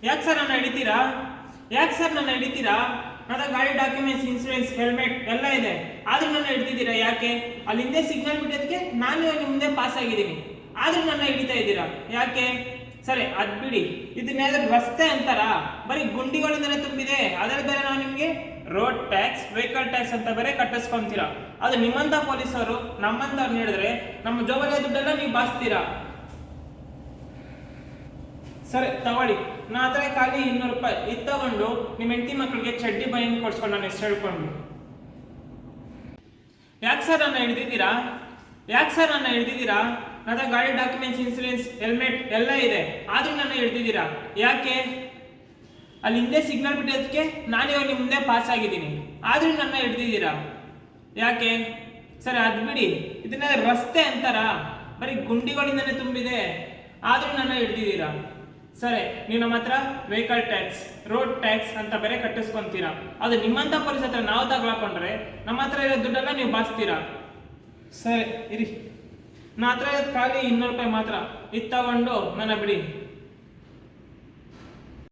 ಯಾಕೆ ಸರ್ ನನ್ನ ಹಿಡಿತೀರಾ? ಯಾಕೆ ಸರ್ ನನ್ನ ಹಿಡಿತೀರಾ? ನನ್ನ ಗಾಡಿ ಡಾಕ್ಯುಮೆಂಟ್ಸ್, ಇನ್ಸೂರೆನ್ಸ್, ಹೆಲ್ಮೆಟ್ ಎಲ್ಲ ಇದೆ, ಆದ್ರೂ ನನ್ನ ಹಿಡಿತಿದ್ದೀರಾ ಯಾಕೆ? ಅಲ್ಲಿ ಹಿಂದೆ ಸಿಗ್ನಲ್ ಬಿಟ್ಟೋದಕ್ಕೆ ನಾನು ನಿಮ್ಮ ಮುಂದೆ ಪಾಸ್ ಆಗಿದ್ದೀನಿ, ಆದ್ರೂ ನನ್ನ ಹಿಡಿತಾ ಇದ್ದೀರಾ ಯಾಕೆ? ಸರಿ ಅದ್ ಬಿಡಿ, ಇದನ್ನೇನಾದ್ರೂ ರಸ್ತೆ ಅಂತಾರ? ಬರೀ ಗುಂಡಿಗಳಿಂದನೇ ತುಂಬಿದೆ, ಅದರ ಬೇರೆ ನಾವು ನಿಮ್ಗೆ ರೋಡ್ ಟ್ಯಾಕ್ಸ್, ವೆಹಿಕಲ್ ಟ್ಯಾಕ್ಸ್ ಅಂತ ಬೇರೆ ಕಟ್ಟಿಸ್ಕೊಂತೀರಾ. ಅದು ನಿಮ್ಮಂತ ಪೊಲೀಸರು ನಮ್ಮಂತವ್ರನ್ನ ಹೇಳಿದ್ರೆ ನಮ್ಮ ಜೋಬರಿಯ ದುಡ್ಡೆಲ್ಲ ನೀವು ಬಾಸ್ತೀರಾ. ಸರಿ ತಗೊಳ್ಳಿ, ನಾ ಹತ್ರ ಖಾಲಿ 200 ರೂಪಾಯಿ ಇದು ತಗೊಂಡು ನಿಮ್ಮ ಹೆಂಡತಿ ಮಕ್ಕಳಿಗೆ ಚಡ್ಡಿ ಬೈನ್ ಕೊಡ್ಸ್ಕೊಂಡು ನಾನು ಹೆಸರು ಹೇಳ್ಕೊಂಡು. ಯಾಕೆ ಸರ್ ನನ್ನ ಹಿಡಿದಿದ್ದೀರಾ? ಯಾಕೆ ಸರ್ ನನ್ನ ಹಿಡಿದಿದ್ದೀರಾ? ನನ್ನ ಗಾಡಿ ಡಾಕ್ಯುಮೆಂಟ್ಸ್, ಇನ್ಸೂರೆನ್ಸ್, ಹೆಲ್ಮೆಟ್ ಎಲ್ಲ ಇದೆ, ಆದ್ರೂ ನನ್ನ ಹಿಡಿದಿದ್ದೀರಾ ಯಾಕೆ? ಅಲ್ಲಿ ಹಿಂದೆ ಸಿಗ್ನಲ್ ಬಿಟ್ಟೋದಕ್ಕೆ ನಾನು ಇವಾಗ ನಿಮ್ಮ ಮುಂದೆ ಪಾಸ್ ಆಗಿದ್ದೀನಿ, ಆದ್ರೂ ನನ್ನ ಹಿಡಿದಿದ್ದೀರಾ ಯಾಕೆ? ಸರಿ ಅದ್ ಬಿಡಿ, ಇದನ್ನ ರಸ್ತೆ ಅಂತಾರ? ಬರೀ ಗುಂಡಿಗಳಿಂದನೇ ತುಂಬಿದೆ, ಆದ್ರೂ ನನ್ನ ಹಿಡಿದಿದ್ದೀರಾ. ಸರಿ, ನೀವು ನಮ್ಮ ಹತ್ರ ವೆಹಿಕಲ್ ಟ್ಯಾಕ್ಸ್, ರೋಡ್ ಟ್ಯಾಕ್ಸ್ ಅಂತ ಬೇರೆ ಕಟ್ಟಿಸ್ಕೊಂತೀರಾ. ಅದು ನಿಮ್ಮಂತ ಪೊಲೀಸ್ ಹತ್ರ ನಾವು ತಗೊಳಕೊಂಡ್ರೆ ನಮ್ಮ ಹತ್ರ ಇರೋ ದುಡ್ಡೆಲ್ಲ ನೀವು ಬಾಸ್ತೀರಾ. ಸರಿ ಇರಿ, ನಾ ಹತ್ರ ಇರೋದು ಖಾಲಿ 200 ರೂಪಾಯಿ ಮಾತ್ರ, ಇದು ತಗೊಂಡು ನನ್ನ ಬಿಡಿ.